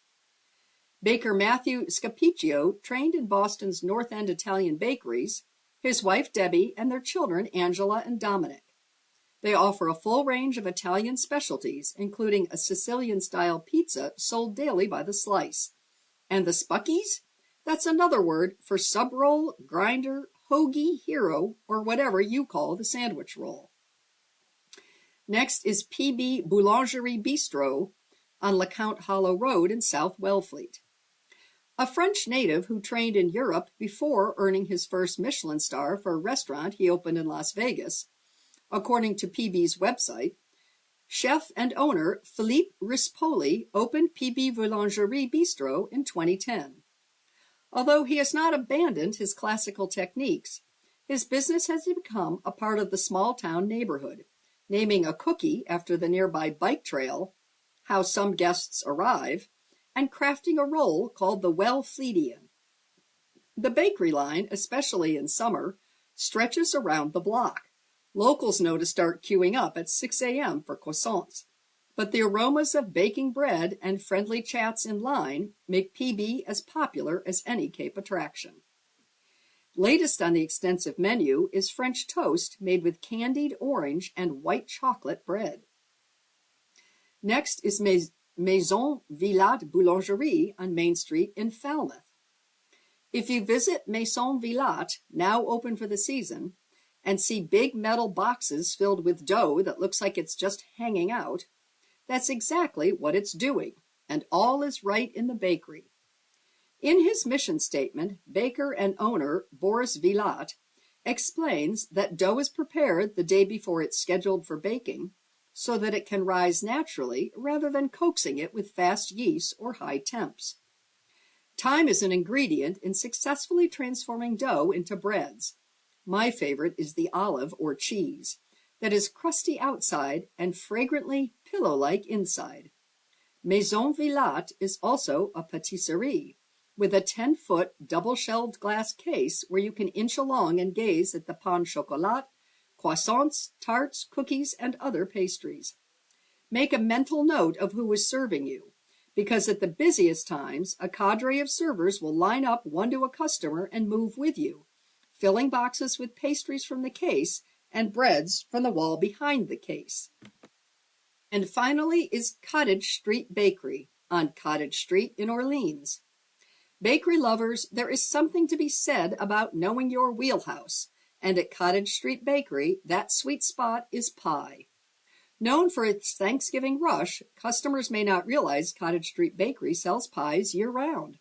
Baker Matthew Scapiccio trained in Boston's North End Italian bakeries, his wife Debbie, and their children Angela and Dominic. They offer a full range of Italian specialties, including a Sicilian-style pizza sold daily by the slice. And the spuckies? That's another word for sub-roll, grinder, hoagie, hero, or whatever you call the sandwich roll. Next is PB Boulangerie Bistro on LeCount Hollow Road in South Wellfleet. A French native who trained in Europe before earning his first Michelin star for a restaurant he opened in Las Vegas, according to PB's website, chef and owner Philippe Rispoli opened PB Boulangerie Bistro in 2010. Although he has not abandoned his classical techniques, his business has become a part of the small-town neighborhood, naming a cookie after the nearby bike trail, how some guests arrive, and crafting a roll called the Wellfleetian. The bakery line, especially in summer, stretches around the block. Locals know to start queuing up at 6 a.m. for croissants, but the aromas of baking bread and friendly chats in line make PB as popular as any Cape attraction. Latest on the extensive menu is French toast made with candied orange and white chocolate bread. Next is Maison Villatte Boulangerie on Main Street in Falmouth. If you visit Maison Villatte, now open for the season, and see big metal boxes filled with dough that looks like it's just hanging out, that's exactly what it's doing, and all is right in the bakery. In his mission statement, baker and owner Boris Villatte explains that dough is prepared the day before it's scheduled for baking so that it can rise naturally rather than coaxing it with fast yeast or high temps. Time is an ingredient in successfully transforming dough into breads. My favorite is the olive or cheese that is crusty outside and fragrantly pillow-like inside. Maison Villatte is also a patisserie, with a 10-foot double-shelved glass case where you can inch along and gaze at the pain chocolat, croissants, tarts, cookies, and other pastries. Make a mental note of who is serving you, because at the busiest times, a cadre of servers will line up one to a customer and move with you, filling boxes with pastries from the case and breads from the wall behind the case. And finally is Cottage Street Bakery on Cottage Street in Orleans. Bakery lovers, there is something to be said about knowing your wheelhouse, and at Cottage Street Bakery, that sweet spot is pie. Known for its Thanksgiving rush, customers may not realize Cottage Street Bakery sells pies year-round,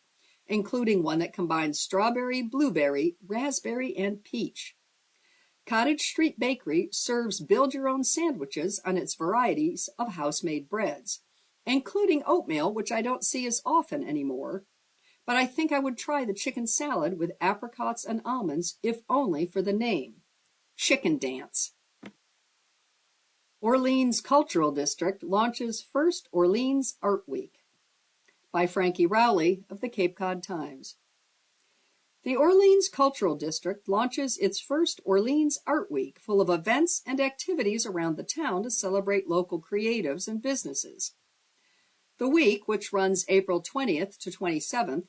including one that combines strawberry, blueberry, raspberry, and peach. Cottage Street Bakery serves build-your-own sandwiches on its varieties of house-made breads, including oatmeal, which I don't see as often anymore, but I think I would try the chicken salad with apricots and almonds, if only for the name. Chicken Dance. Orleans Cultural District launches first Orleans Art Week by Frankie Rowley of the Cape Cod Times. The Orleans Cultural District launches its first Orleans Art Week, full of events and activities around the town to celebrate local creatives and businesses. The week, which runs April 20th to 27th,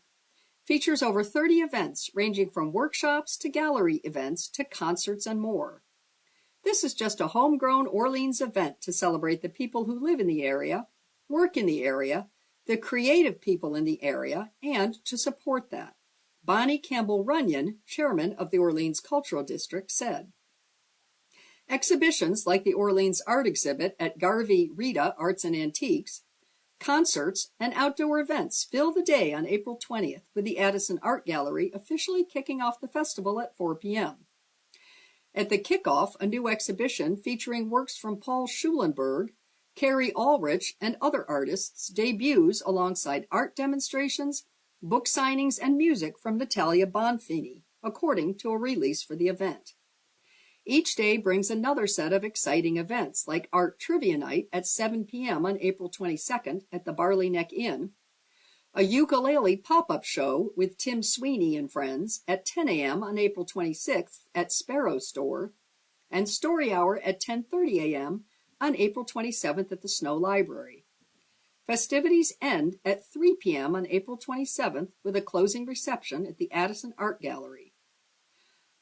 features over 30 events ranging from workshops to gallery events to concerts and more. This is just a homegrown Orleans event to celebrate the people who live in the area, work in the area, the creative people in the area, and to support that. Bonnie Campbell Runyon, chairman of the Orleans Cultural District, said. Exhibitions like the Orleans Art Exhibit at Garvey Rita Arts and Antiques, concerts, and outdoor events fill the day on April 20th, with the Addison Art Gallery officially kicking off the festival at 4 p.m. At the kickoff, a new exhibition featuring works from Paul Schulenberg, Carrie Ulrich, and other artists debuts alongside art demonstrations, book signings, and music from Natalia Bonfini, according to a release for the event. Each day brings another set of exciting events, like Art Trivia Night at 7 p.m. on April 22nd at the Barley Neck Inn, a ukulele pop-up show with Tim Sweeney and Friends at 10 a.m. on April 26th at Sparrow Store, and Story Hour at 10:30 a.m. on April 27th at the Snow Library. Festivities end at 3 p.m. on April 27th with a closing reception at the Addison Art Gallery.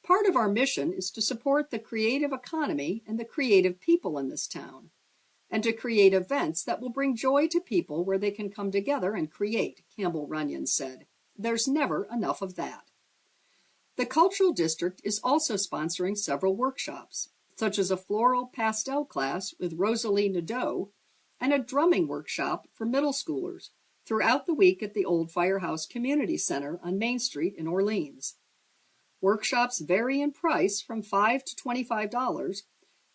Part of our mission is to support the creative economy and the creative people in this town, and to create events that will bring joy to people where they can come together and create, Campbell Runyon said. There's never enough of that. The Cultural District is also sponsoring several workshops, such as a floral pastel class with Rosalie Nadeau and a drumming workshop for middle schoolers throughout the week at the Old Firehouse Community Center on Main Street in Orleans. Workshops vary in price from $5 to $25,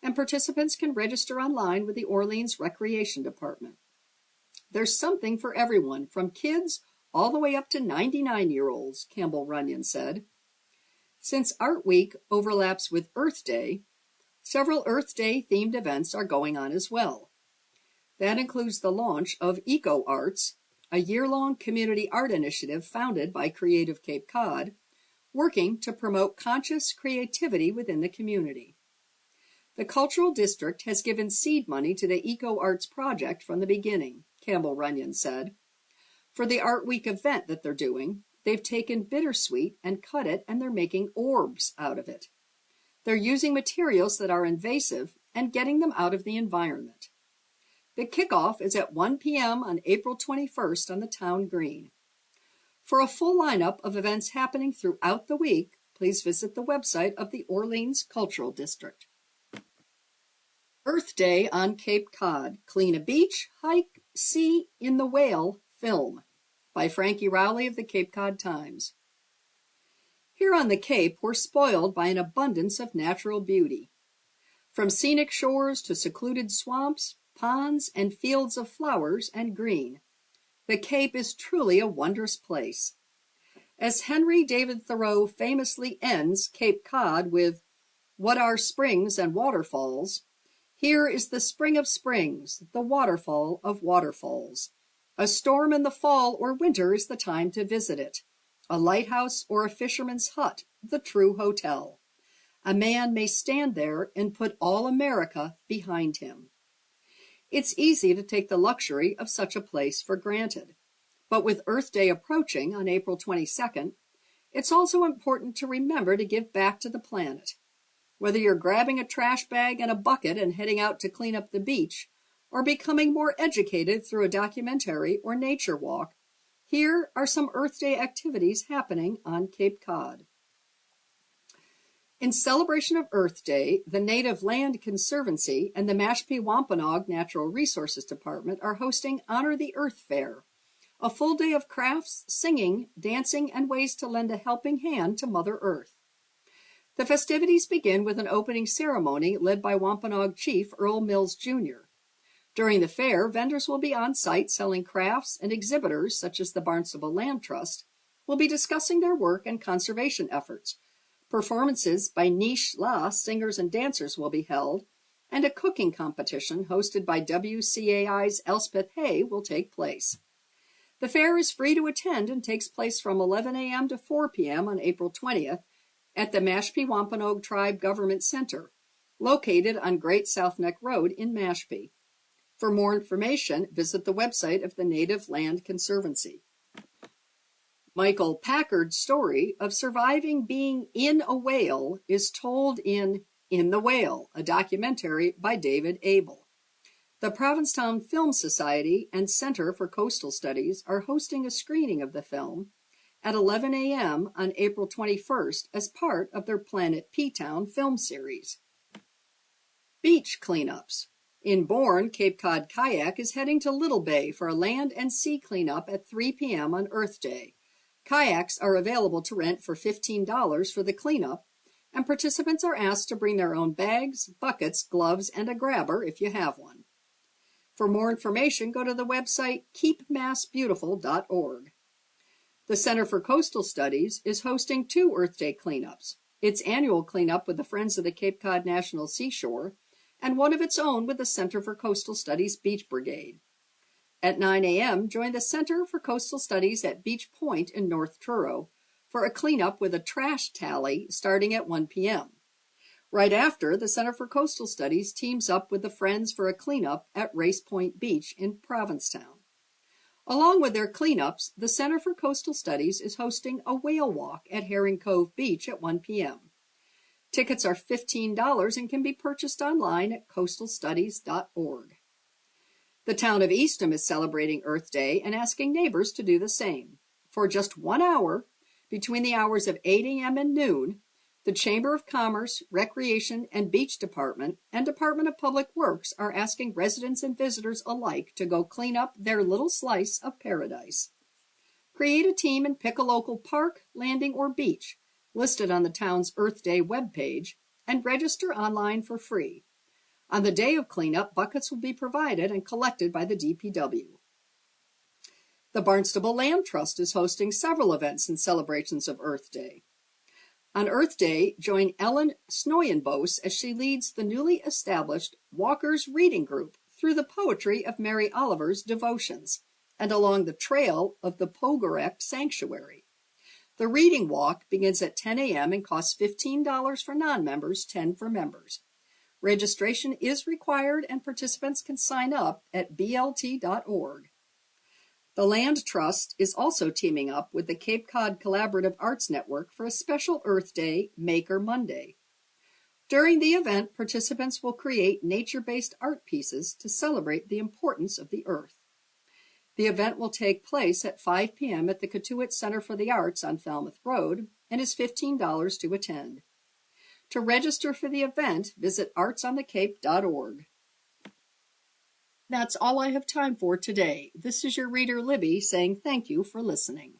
and participants can register online with the Orleans Recreation Department. There's something for everyone, from kids all the way up to 99-year-olds, Campbell Runyon said. Since Art Week overlaps with Earth Day, several Earth Day themed events are going on as well. That includes the launch of Eco Arts, a year-long community art initiative founded by Creative Cape Cod, working to promote conscious creativity within the community. The Cultural District has given seed money to the Eco Arts project from the beginning, Campbell Runyon said. For the Art Week event that they're doing, they've taken bittersweet and cut it, and they're making orbs out of it. They're using materials that are invasive and getting them out of the environment. The kickoff is at 1 p.m. on April 21st on the town green. For a full lineup of events happening throughout the week, please visit the website of the Orleans Cultural District. Earth Day on Cape Cod. Clean a beach, hike, see in the whale, film by Frankie Rowley of the Cape Cod Times. Here on the Cape, we're spoiled by an abundance of natural beauty. From scenic shores to secluded swamps, ponds, and fields of flowers and green, the Cape is truly a wondrous place. As Henry David Thoreau famously ends Cape Cod with, "What are springs and waterfalls? Here is the spring of springs, the waterfall of waterfalls. A storm in the fall or winter is the time to visit it. a lighthouse, or a fisherman's hut, the true hotel. A man may stand there and put all America behind him. It's easy to take the luxury of such a place for granted. But with Earth Day approaching on April 22nd, it's also important to remember to give back to the planet. Whether you're grabbing a trash bag and a bucket and heading out to clean up the beach, or becoming more educated through a documentary or nature walk, here are some Earth Day activities happening on Cape Cod. In celebration of Earth Day, the Native Land Conservancy and the Mashpee Wampanoag Natural Resources Department are hosting Honor the Earth Fair, a full day of crafts, singing, dancing, and ways to lend a helping hand to Mother Earth. The festivities begin with an opening ceremony led by Wampanoag Chief Earl Mills Jr. During the fair, vendors will be on site selling crafts, and exhibitors, such as the Barnstable Land Trust, will be discussing their work and conservation efforts. Performances by niche La singers and dancers will be held, and a cooking competition hosted by WCAI's Elspeth Hay will take place. The fair is free to attend and takes place from 11 a.m. to 4 p.m. on April 20th at the Mashpee Wampanoag Tribe Government Center, located on Great South Neck Road in Mashpee. For more information, visit the website of the Native Land Conservancy. Michael Packard's story of surviving being in a whale is told in the Whale, a documentary by David Abel. The Provincetown Film Society and Center for Coastal Studies are hosting a screening of the film at 11 a.m. on April 21st as part of their Planet P-Town film series. Beach cleanups. In Bourne, Cape Cod Kayak is heading to Little Bay for a land and sea cleanup at 3 p.m. on Earth Day. Kayaks are available to rent for $15 for the cleanup, and participants are asked to bring their own bags, buckets, gloves, and a grabber if you have one. For more information, go to the website keepmassbeautiful.org. The Center for Coastal Studies is hosting 2 Earth Day cleanups, its annual cleanup with the Friends of the Cape Cod National Seashore, and one of its own with the Center for Coastal Studies Beach Brigade. At 9 a.m., join the Center for Coastal Studies at Beach Point in North Truro for a cleanup with a trash tally starting at 1 p.m. Right after, the Center for Coastal Studies teams up with the Friends for a cleanup at Race Point Beach in Provincetown. Along with their cleanups, the Center for Coastal Studies is hosting a whale walk at Herring Cove Beach at 1 p.m. Tickets are $15 and can be purchased online at coastalstudies.org. The town of Eastham is celebrating Earth Day and asking neighbors to do the same. For just 1 hour, between the hours of 8 a.m. and noon, the Chamber of Commerce, Recreation, and Beach Department and Department of Public Works are asking residents and visitors alike to go clean up their little slice of paradise. Create a team and pick a local park, landing, or beach listed on the town's Earth Day webpage and register online for free. On the day of cleanup, buckets will be provided and collected by the DPW. The Barnstable Land Trust is hosting several events and celebrations of Earth Day. On Earth Day, join Ellen Snoyenbos as she leads the newly established Walker's Reading Group through the poetry of Mary Oliver's devotions and along the trail of the Pogorek Sanctuary. The reading walk begins at 10 a.m. and costs $15 for non-members, $10 for members. Registration is required and participants can sign up at blt.org. The Land Trust is also teaming up with the Cape Cod Collaborative Arts Network for a special Earth Day Maker Monday. During the event, participants will create nature-based art pieces to celebrate the importance of the earth. The event will take place at 5 p.m. at the Cotuit Center for the Arts on Falmouth Road and is $15 to attend. To register for the event, visit artsonthecape.org. That's all I have time for today. This is your reader, Libby, saying thank you for listening.